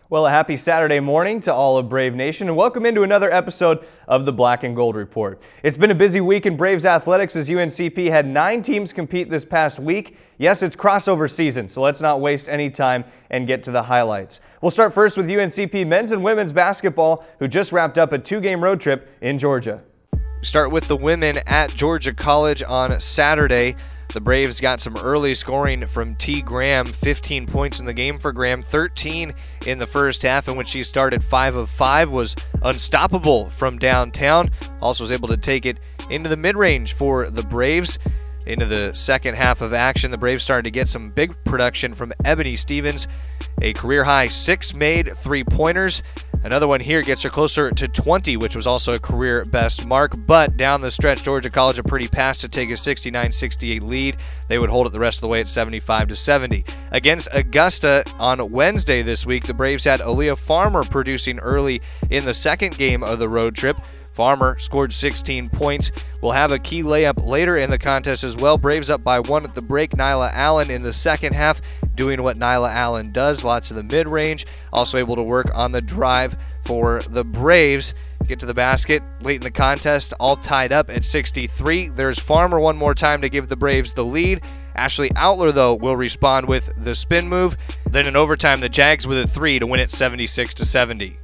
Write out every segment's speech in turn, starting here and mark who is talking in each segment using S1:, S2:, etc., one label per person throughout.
S1: Well, a happy Saturday morning to all of Brave Nation, and welcome into another episode of the Black and Gold Report. It's been a busy week in Braves athletics as UNCP had 9 teams compete this past week. Yes, it's crossover season, so let's not waste any time and get to the highlights. We'll start first with UNCP men's and women's basketball, who just wrapped up a 2-game road trip in Georgia.
S2: Start with the women at Georgia College on Saturday. The Braves got some early scoring from T. Graham, 15 points in the game for Graham, 13 in the first half, in which she started 5 of 5, was unstoppable from downtown. Also was able to take it into the mid-range for the Braves. Into the second half of action, the Braves started to get some big production from Ebony Stevens. A career-high 6 made 3-pointers. Another one here gets her closer to 20, which was also a career best mark. But down the stretch, Georgia College a pretty pass to take a 69-68 lead. They would hold it the rest of the way at 75-70. Against Augusta on Wednesday this week, the Braves had Aaliyah Farmer producing early in the second game of the road trip. Farmer scored 16 points. Will have a key layup later in the contest as well. Braves up by 1 at the break. Nyla Allen in the second half doing what Nyla Allen does, lots of the mid-range. Also able to work on the drive for the Braves. Get to the basket late in the contest, all tied up at 63. There's Farmer one more time to give the Braves the lead. Ashley Outler, though, will respond with the spin move. Then in overtime, the Jags with a 3 to win it 76-70.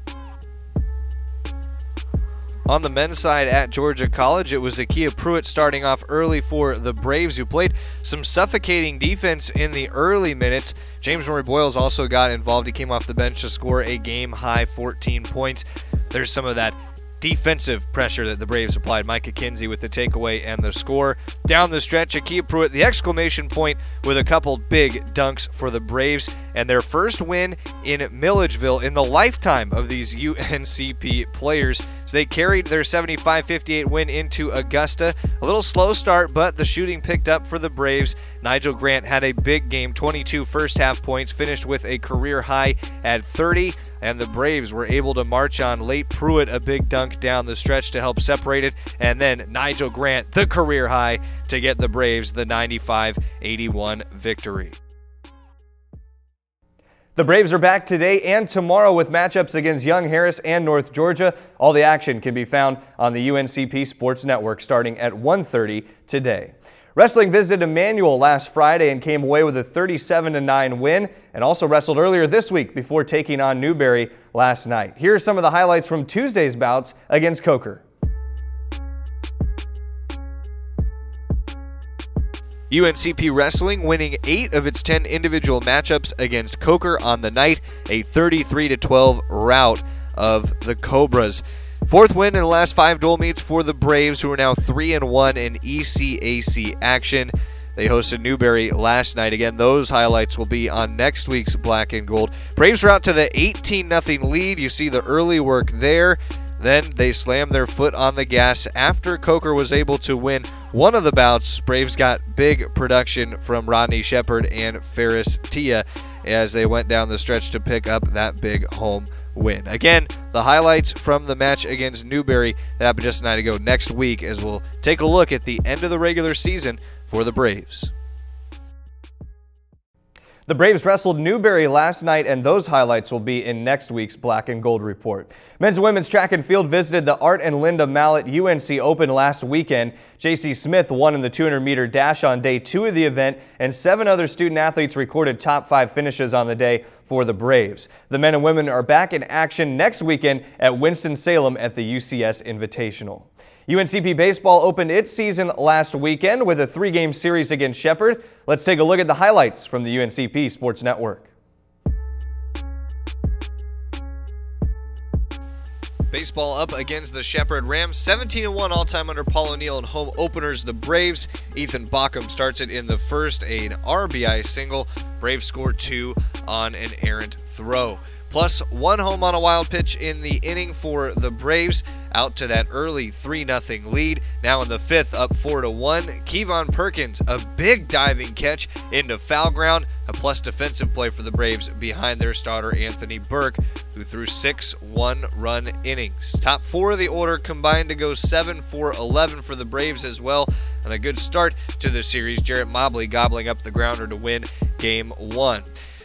S2: On the men's side at Georgia College, it was Akia Pruitt starting off early for the Braves, who played some suffocating defense in the early minutes. James Murray Boyles also got involved. He came off the bench to score a game-high 14 points. There's some of that defensive pressure that the Braves applied. Micah Kinsey with the takeaway and the score. Down the stretch, Akia Pruitt, the exclamation point with a couple big dunks for the Braves, and their first win in Milledgeville in the lifetime of these UNCP players. So they carried their 75-58 win into Augusta. A little slow start, but the shooting picked up for the Braves. Nigel Grant had a big game, 22 first half points, finished with a career high at 30. And the Braves were able to march on late. Pruitt, a big dunk down the stretch to help separate it. And then Nigel Grant, the career high, to get the Braves the 95-81 victory.
S1: The Braves are back today and tomorrow with matchups against Young Harris and North Georgia. All the action can be found on the UNCP Sports Network starting at 1:30 today. Wrestling visited Emmanuel last Friday and came away with a 37-9 win, and also wrestled earlier this week before taking on Newberry last night. Here are some of the highlights from Tuesday's bouts against Coker.
S2: UNCP Wrestling winning 8 of its 10 individual matchups against Coker on the night, a 33-12 rout of the Cobras. 4th win in the last 5 dual meets for the Braves, who are now 3-1 in ECAC action. They hosted Newberry last night. Again, those highlights will be on next week's Black and Gold. Braves are out to the 18-0 lead. You see the early work there. Then they slammed their foot on the gas after Coker was able to win one of the bouts. Braves got big production from Rodney Shepard and Ferris Tia as they went down the stretch to pick up that big home win. Again, the highlights from the match against Newberry that happened just a night ago next week, as we'll take a look at the end of the regular season for the Braves.
S1: The Braves wrestled Newberry last night, and those highlights will be in next week's Black and Gold Report. Men's and women's track and field visited the Art and Linda Mallett UNC Open last weekend. J.C. Smith won in the 200-meter dash on day 2 of the event, and 7 other student athletes recorded top 5 finishes on the day for the Braves. The men and women are back in action next weekend at Winston-Salem at the UCS Invitational. UNCP Baseball opened its season last weekend with a 3-game series against Shepherd. Let's take a look at the highlights from the UNCP Sports Network.
S2: Baseball up against the Shepherd Rams, 17-1 all-time under Paul O'Neill in home openers. The Braves, Ethan Bockham starts it in the first, an RBI single. Braves score 2 on an errant throw. Plus 1 home on a wild pitch in the inning for the Braves, out to that early 3-0 lead. Now in the 5th, up 4-1. Kevon Perkins, a big diving catch into foul ground. A plus defensive play for the Braves behind their starter Anthony Burke, who threw 6 one-run innings. Top 4 of the order combined to go 7 for 11 for the Braves as well. And a good start to the series. Jarrett Mobley gobbling up the grounder to win Game 1.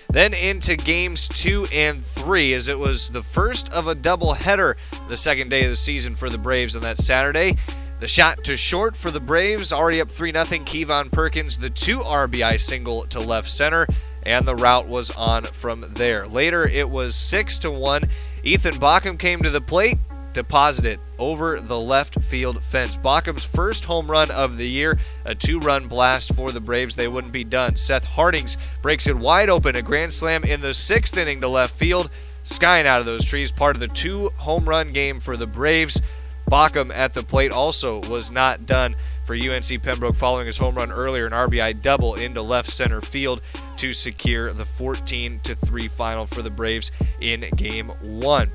S2: Then into games 2 and 3, as it was the first of a doubleheader the second day of the season for the Braves on that Saturday. The shot to short for the Braves, already up 3-0. Kevon Perkins, the 2 RBI single to left center, and the route was on from there. Later, it was 6-1. Ethan Baucom came to the plate, deposited over the left field fence. Baucom's first home run of the year, a 2-run blast for the Braves. They wouldn't be done. Seth Hardings breaks it wide open, a grand slam in the 6th inning to left field, skying out of those trees, part of the 2-home run game for the Braves. Baucom at the plate also was not done for UNC Pembroke, following his home run earlier, an RBI double into left center field to secure the 14-3 final for the Braves in Game 1.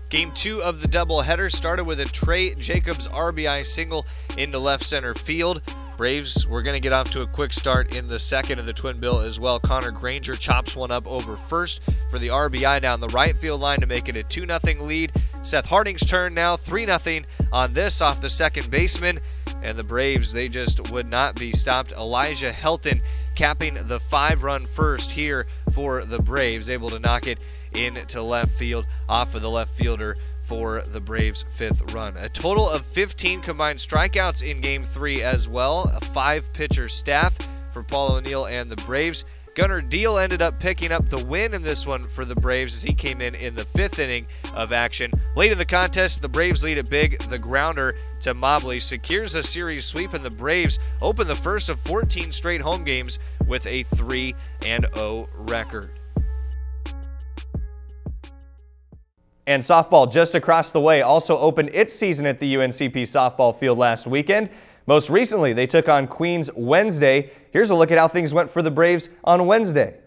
S2: Game 2 of the doubleheader started with a Trey Jacobs RBI single into left center field. Braves were going to get off to a quick start in the second of the twin bill as well. Connor Granger chops one up over first for the RBI down the right field line to make it a 2-0 lead. Seth Harding's turn now, 3-0 on this off the second baseman. And the Braves, they just would not be stopped. Elijah Helton capping the 5-run first here for the Braves, able to knock it into left field off of the left fielder for the Braves' 5th run. A total of 15 combined strikeouts in Game 3 as well, a 5-pitcher staff for Paul O'Neill and the Braves. Gunnar Deal ended up picking up the win in this one for the Braves as he came in the 5th inning of action. Late in the contest, the Braves lead it big. The grounder to Mobley secures a series sweep, and the Braves open the first of 14 straight home games with a 3-0 record.
S1: And softball just across the way also opened its season at the UNCP softball field last weekend. Most recently, they took on Queens Wednesday. Here's a look at how things went for the Braves on Wednesday.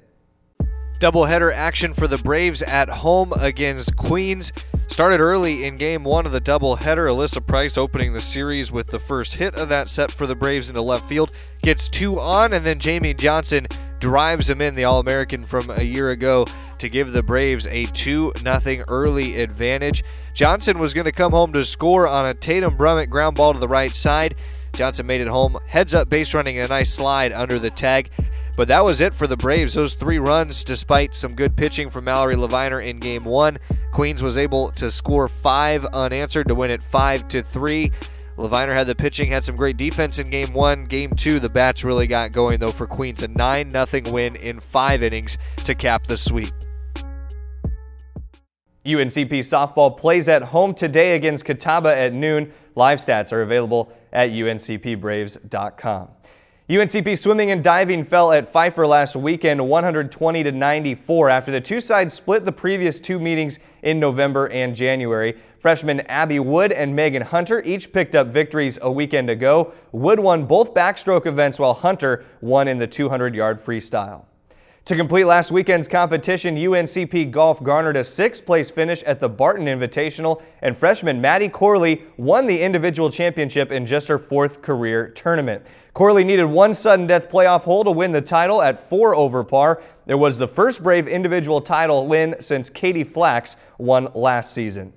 S2: Doubleheader action for the Braves at home against Queens. Started early in Game 1 of the doubleheader. Alyssa Price opening the series with the first hit of that set for the Braves into left field. Gets 2 on, and then Jamie Johnson drives him in, the All-American from a year ago, to give the Braves a 2-0 early advantage. Johnson was going to come home to score on a Tatum Brummett ground ball to the right side. Johnson made it home, heads up base running, a nice slide under the tag. But that was it for the Braves. Those 3 runs, despite some good pitching from Mallory Leviner in Game 1. Queens was able to score 5 unanswered to win it 5-3. Leviner had the pitching, had some great defense in Game 1. Game 2, the bats really got going, though, for Queens. A 9-0 win in 5 innings to cap the sweep.
S1: UNCP softball plays at home today against Catawba at noon. Live stats are available at uncpbraves.com. UNCP swimming and diving fell at Pfeiffer last weekend 120-94 after the two sides split the previous 2 meetings in November and January. Freshmen Abby Wood and Megan Hunter each picked up victories a weekend ago. Wood won both backstroke events while Hunter won in the 200-yard freestyle. To complete last weekend's competition, UNCP golf garnered a 6th-place finish at the Barton Invitational, and freshman Maddie Corley won the individual championship in just her 4th career tournament. Corley needed 1 sudden death playoff hole to win the title at 4 over par. It was the first Brave individual title win since Katie Flax won last season.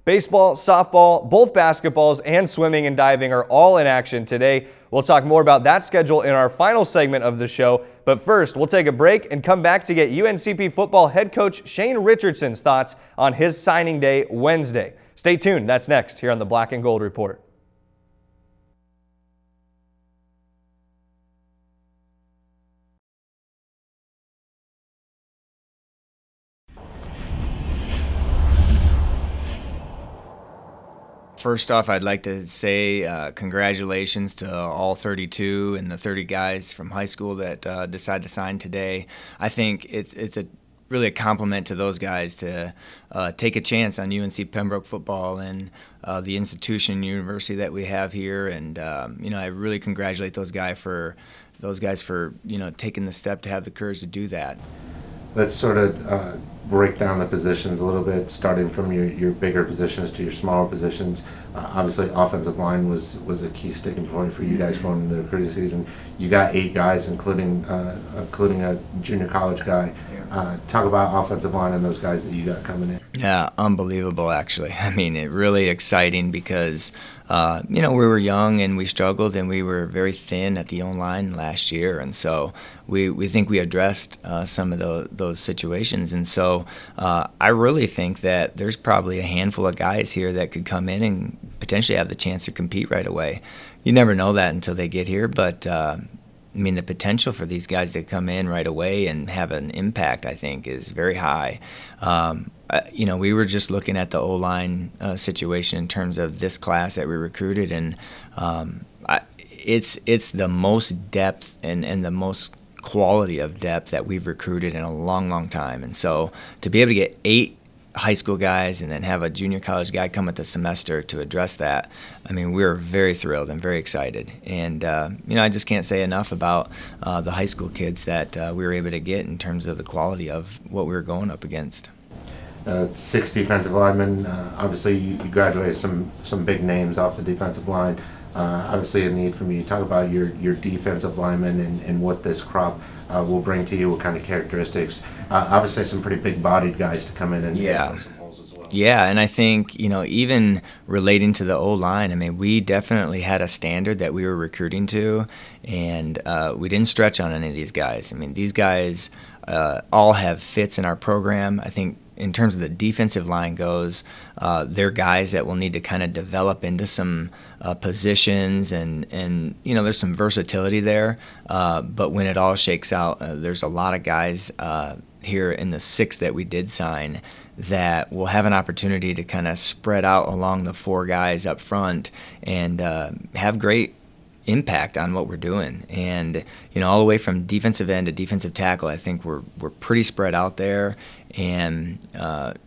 S1: Baseball, softball, both basketballs, and swimming and diving are all in action today. We'll talk more about that schedule in our final segment of the show. But first, we'll take a break and come back to get UNCP football head coach Shane Richardson's thoughts on his signing day Wednesday. Stay tuned. That's next here on the Black and Gold Report.
S3: First off, I'd like to say congratulations to all 32 and the 30 guys from high school that decided to sign today. I think it's really a compliment to those guys to take a chance on UNC Pembroke football and the institution, university that we have here. And I really congratulate those guys for taking the step to have the courage to do that.
S4: Let's sort of break down the positions a little bit, starting from your bigger positions to your smaller positions. Obviously, offensive line was a key sticking point for you guys going into the recruiting season. You got 8 guys, including a junior college guy. Talk about offensive line and those guys that you got coming in.
S3: Yeah, unbelievable, actually. I mean, it really exciting because, we were young and we struggled and we were very thin at the O-line last year. And so we think we addressed some of those situations. And so I really think that there's probably a handful of guys here that could come in and potentially have the chance to compete right away. You never know that until they get here, but the potential for these guys to come in right away and have an impact, I think, is very high. We were just looking at the O-line situation in terms of this class that we recruited, and it's the most depth and the most quality of depth that we've recruited in a long, long time. And so to be able to get 8 high school guys and then have a junior college guy come at the semester to address that, we're very thrilled and very excited. And I just can't say enough about the high school kids that we were able to get in terms of the quality of what we were going up against.
S4: 6 defensive linemen. Obviously, you graduated some big names off the defensive line. Obviously, a need from you. Talk about your defensive linemen and what this crop will bring to you, what kind of characteristics. Obviously, some pretty big-bodied guys to come in and fill some holes as well.
S3: Yeah, and I think, even relating to the O-line, we definitely had a standard that we were recruiting to, and we didn't stretch on any of these guys. These guys all have fits in our program. I think in terms of the defensive line goes, they're guys that will need to kind of develop into some positions, and there's some versatility there. But when it all shakes out, there's a lot of guys here in the 6 that we did sign that will have an opportunity to kind of spread out along the 4 guys up front and have great impact on what we're doing. And all the way from defensive end to defensive tackle, I think we're pretty spread out there. And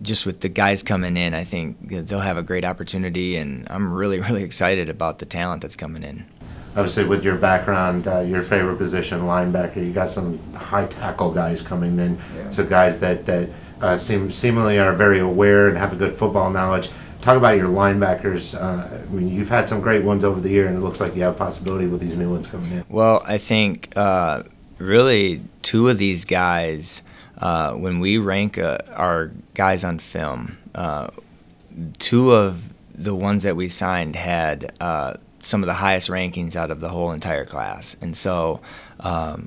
S3: just with the guys coming in, I think they'll have a great opportunity, and I'm really, really excited about the talent that's coming in.
S4: Obviously, with your background, your favorite position, linebacker, you got some high tackle guys coming in. Yeah. So guys that seemingly are very aware and have a good football knowledge. Talk about your linebackers. You've had some great ones over the year, and it looks like you have possibility with these new ones coming in.
S3: Well, I think really 2 of these guys, when we rank our guys on film, 2 of the ones that we signed had some of the highest rankings out of the whole entire class. And so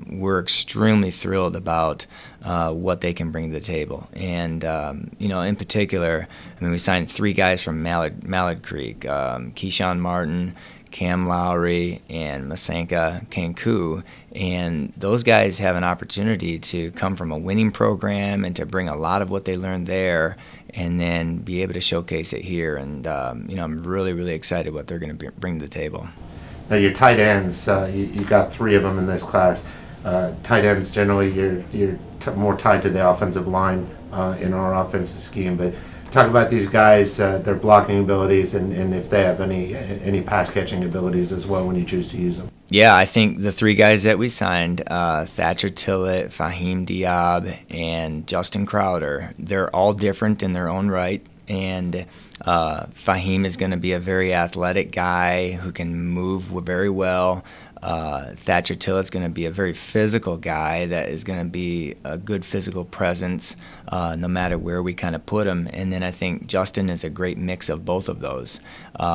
S3: we're extremely thrilled about what they can bring to the table. And, in particular, we signed 3 guys from Mallard Creek, Keyshawn Martin, Cam Lowry, and Masanka Kanku. And those guys have an opportunity to come from a winning program and to bring a lot of what they learned there and then be able to showcase it here. And, I'm really, really excited what they're going to bring to the table.
S4: Now, your tight ends, you got 3 of them in this class. Tight ends, generally, you're more tied to the offensive line in our offensive scheme. But talk about these guys, their blocking abilities, and if they have any pass-catching abilities as well when you choose to use them.
S3: Yeah, I think the 3 guys that we signed, Thatcher Tillett, Fahim Diab, and Justin Crowder, they're all different in their own right. And Fahim is going to be a very athletic guy who can move very well. Thatcher Tillett's going to be a very physical guy that is going to be a good physical presence no matter where we kind of put him. And then I think Justin is a great mix of both of those.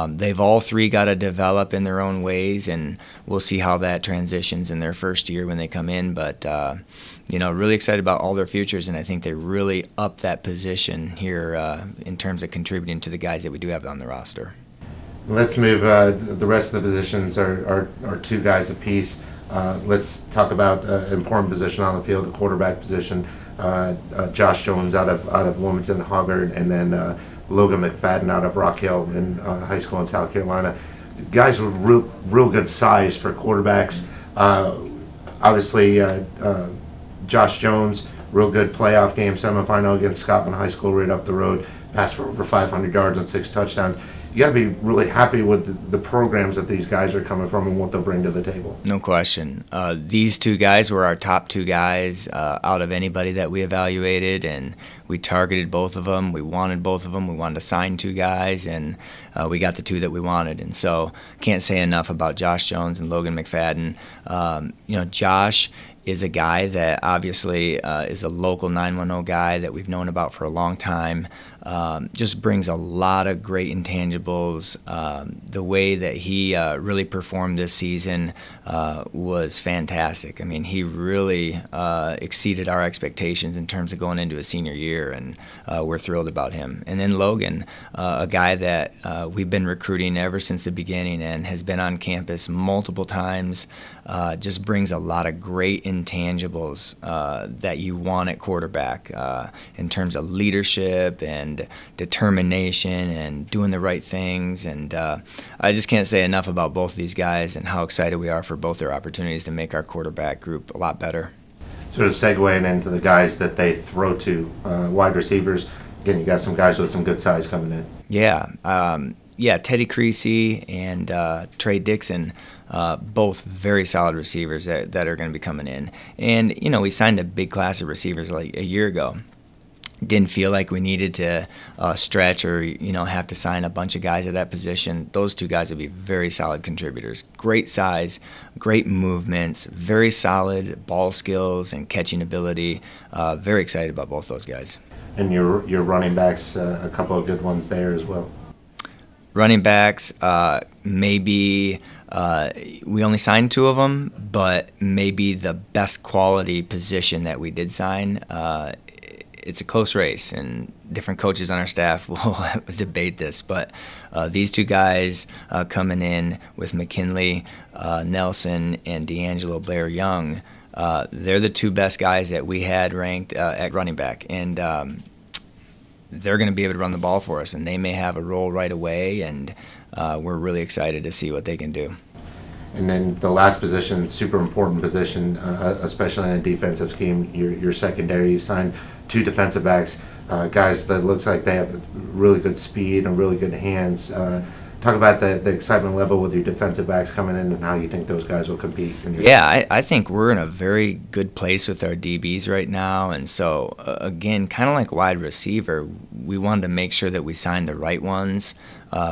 S3: They've all 3 got to develop in their own ways, and we'll see how that transitions in their first year when they come in. But really excited about all their futures, and I think they really up that position here in terms of contributing to the guys that we do have on the roster.
S4: Let's move. The rest of the positions are 2 guys apiece. Let's talk about an important position on the field, the quarterback position. Josh Jones out of Wilmington Hoggard, and then Logan McFadden out of Rock Hill in high school in South Carolina. Guys with real good size for quarterbacks. Obviously, Josh Jones, real good playoff game, semifinal against Scotland High School right up the road, passed for over 500 yards and 6 touchdowns. You got to be really happy with the programs that these guys are coming from and what they'll bring to the table.
S3: No question. These 2 guys were our top 2 guys out of anybody that we evaluated, and we targeted both of them. We wanted both of them. We wanted to sign 2 guys, and we got the 2 that we wanted. And so can't say enough about Josh Jones and Logan McFadden. Josh is a guy that obviously is a local 910 guy that we've known about for a long time. Just brings a lot of great intangibles. The way that he really performed this season was fantastic. I mean, he really exceeded our expectations in terms of going into a senior year, and we're thrilled about him. And then Logan, a guy that we've been recruiting ever since the beginning and has been on campus multiple times, just brings a lot of great intangibles that you want at quarterback in terms of leadership and determination and doing the right things. And I just can't say enough about both of these guys and how excited we are for both their opportunities to make our quarterback group a lot better.
S4: Sort of segueing into the guys that they throw to, wide receivers. Again, you got some guys with some good size coming in.
S3: Yeah, Teddy Creasy and Trey Dixon, both very solid receivers that are going to be coming in. And, you know, we signed a big class of receivers like a year ago. Didn't feel like we needed to stretch or, you know, have to sign a bunch of guys at that position. Those two guys would be very solid contributors. Great size, great movements, very solid ball skills and catching ability. Very excited about both those guys.
S4: And your running backs, a couple of good ones there as well.
S3: Running backs, maybe we only signed 2 of them, but maybe the best quality position that we did sign. It's a close race, and different coaches on our staff will debate this, but these 2 guys coming in with McKinley Nelson and D'Angelo Blair Young, they're the 2 best guys that we had ranked at running back, and they're going to be able to run the ball for us, and they may have a role right away, and we're really excited to see what they can do.
S4: And then the last position, super important position, especially in a defensive scheme, your secondary. You signed 2 defensive backs, guys that looks like they have really good speed and really good hands. Talk about the excitement level with your defensive backs coming in and how you think those guys will compete.
S3: Yeah, I think we're in a very good place with our DBs right now. And so, again, kind of like wide receiver, we wanted to make sure that we signed the right ones.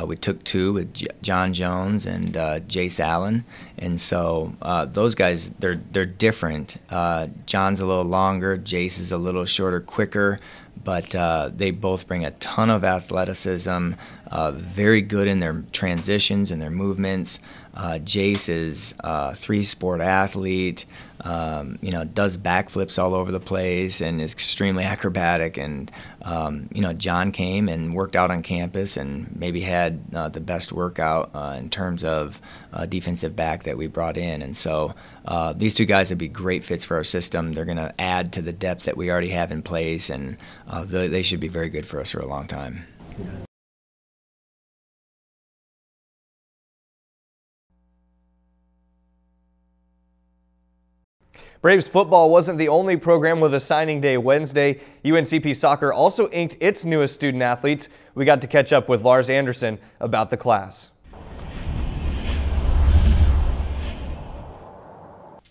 S3: We took 2 with John Jones and Jace Allen. And so those guys, they're different. John's a little longer, Jace is a little shorter, quicker. But they both bring a ton of athleticism, very good in their transitions and their movements. Jace is a 3-sport athlete, you know, does backflips all over the place and is extremely acrobatic. And, you know, John came and worked out on campus and maybe had the best workout in terms of defensive back that we brought in. And so these 2 guys would be great fits for our system. They're going to add to the depth that we already have in place, and they should be very good for us for a long time.
S4: Yeah.
S1: Braves football wasn't the only program with a signing day Wednesday. UNCP Soccer also inked its newest student athletes. We got to catch up with Lars Andersson about the class.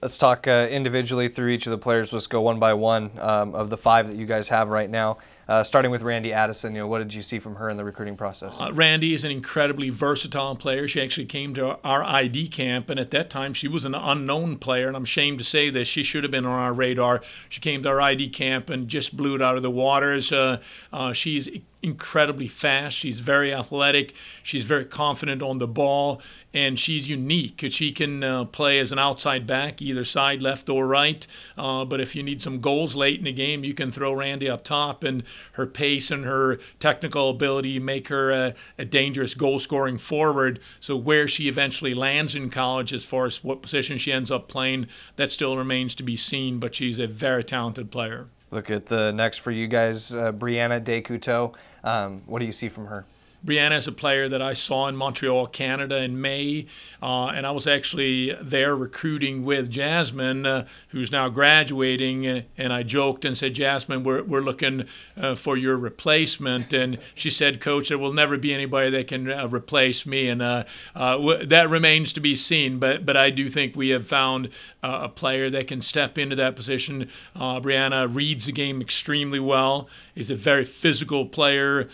S1: Let's talk individually through each of the players. Let's go one by one of the 5 that you guys have right now. Starting with Randy Addison, you know, what did you see from her in the recruiting process?
S5: Randy is an incredibly versatile player. She actually came to our ID camp, and at that time she was an unknown player, and I'm ashamed to say this. She should have been on our radar. She came to our ID camp and just blew it out of the waters. She's incredibly fast. She's very athletic. She's very confident on the ball, and she's unique. She can play as an outside back, either side, left or right. But if you need some goals late in the game, you can throw Randy up top, and her pace and her technical ability make her a dangerous goal-scoring forward. So where she eventually lands in college, as far as what position she ends up playing, that still remains to be seen, but she's a very talented player.
S1: Look at the next for you guys, Brianna Descouteaux. What do you see from her?
S5: Brianna is a player that I saw in Montreal, Canada in May, and I was actually there recruiting with Jasmine, who's now graduating, and I joked and said, Jasmine, we're looking for your replacement, and she said, Coach, there will never be anybody that can replace me, and that remains to be seen, but I do think we have found a player that can step into that position. Brianna reads the game extremely well, is a very physical player,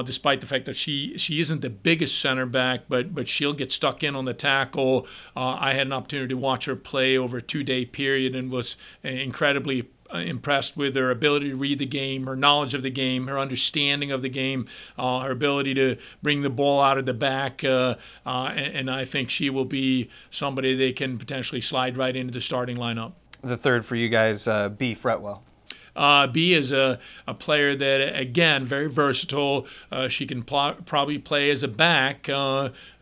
S5: despite the fact that she she isn't the biggest center back, but she'll get stuck in on the tackle. I had an opportunity to watch her play over a 2-day period and was incredibly impressed with her ability to read the game, her knowledge of the game, her understanding of the game, her ability to bring the ball out of the back, and I think she will be somebody they can potentially slide right into the starting lineup.
S1: The third for you guys, B. Fretwell.
S5: B is a player that, again, very versatile. She can probably play as a back,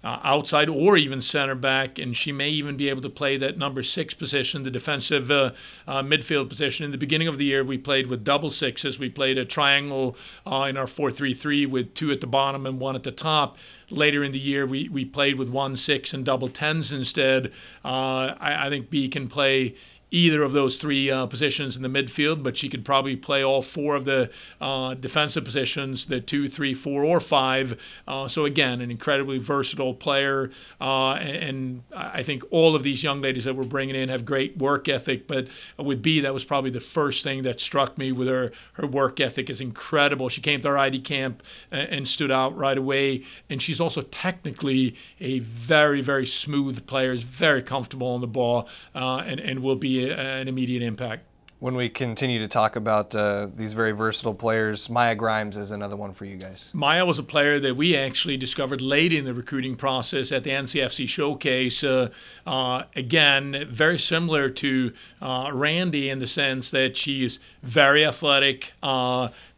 S5: outside or even center back, and she may even be able to play that number 6 position, the defensive midfield position. In the beginning of the year, we played with double sixes. We played a triangle in our 4-3-3 with 2 at the bottom and 1 at the top. Later in the year, we played with 1-6 and double 10s instead. I think B can play either of those 3 positions in the midfield, but she could probably play all 4 of the defensive positions, the 2, 3, 4, or 5. So again, an incredibly versatile player, and I think all of these young ladies that we're bringing in have great work ethic. But with B, that was probably the first thing that struck me with her. Her work ethic is incredible. She came to our ID camp and stood out right away, and she's also technically a very, very smooth player, is very comfortable on the ball, and will be an immediate impact.
S1: When we continue to talk about these very versatile players, Maya Grimes is another one for you guys.
S5: Maya was a player that we actually discovered late in the recruiting process at the NCFC Showcase. Again, very similar to Randy in the sense that she is very athletic,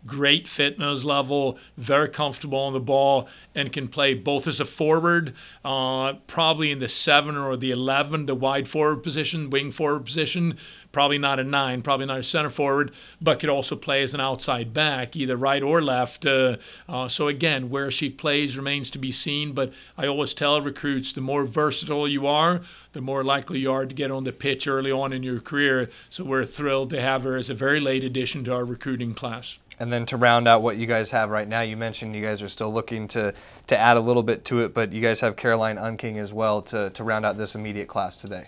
S5: great fitness level, very comfortable on the ball, and can play both as a forward, probably in the 7 or the 11, the wide forward position, wing forward position, probably not a 9, probably not a center forward, but could also play as an outside back, either right or left. So again, where she plays remains to be seen, but I always tell recruits, the more versatile you are, the more likely you are to get on the pitch early on in your career. So we're thrilled to have her as a very late addition to our recruiting class.
S1: And then to round out what you guys have right now, you mentioned you guys are still looking to add a little bit to it, but you guys have Caroline Unking as well to round out this immediate class today.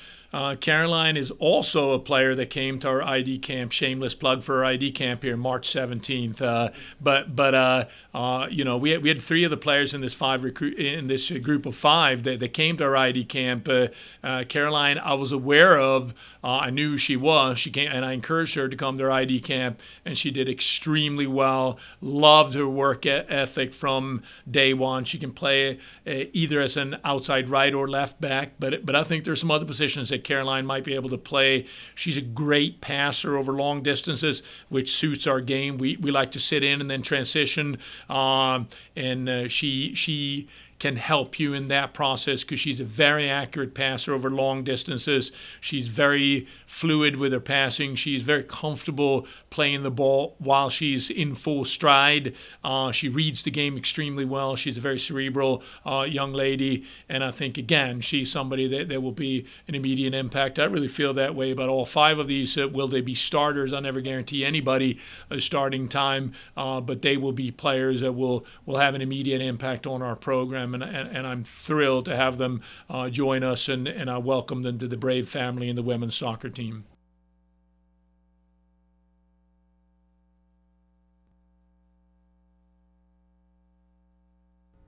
S5: Caroline is also a player that came to our ID camp. Shameless plug for our ID camp here, March 17th. You know, we had 3 of the players in this group of 5 that came to our ID camp. Caroline, I was aware of. I knew who she was. She came, and I encouraged her to come to our ID camp, and she did extremely well. Loved her work ethic from day one. She can play either as an outside right or left back, but I think there's some other positions that Caroline might be able to play. She's a great passer over long distances, which suits our game. We like to sit in and then transition, and she can help you in that process because she's a very accurate passer over long distances. She's very fluid with her passing. She's very comfortable playing the ball while she's in full stride. She reads the game extremely well. She's a very cerebral young lady, and I think, again, she's somebody that will be an immediate impact. I really feel that way about all 5 of these. Will they be starters? I never guarantee anybody a starting time, but they will be players that will have an immediate impact on our program. And I'm thrilled to have them join us, and I welcome them to the Brave family and the women's soccer team.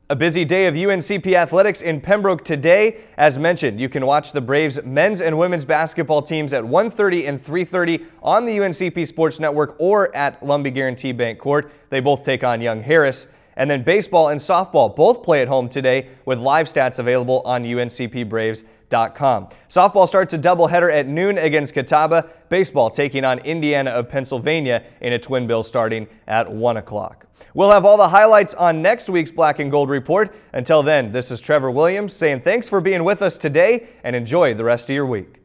S1: A busy day of UNCP athletics in Pembroke today. As mentioned, you can watch the Braves men's and women's basketball teams at 1:30 and 3:30 on the UNCP Sports Network or at Lumbee Guarantee Bank Court. They both take on Young Harris. And then baseball and softball both play at home today with live stats available on UNCPBraves.com. Softball starts a doubleheader at noon against Catawba. Baseball taking on Indiana of Pennsylvania in a twin bill starting at 1 o'clock. We'll have all the highlights on next week's Black and Gold Report. Until then, this is Trevor Williams saying thanks for being with us today and enjoy the rest of your week.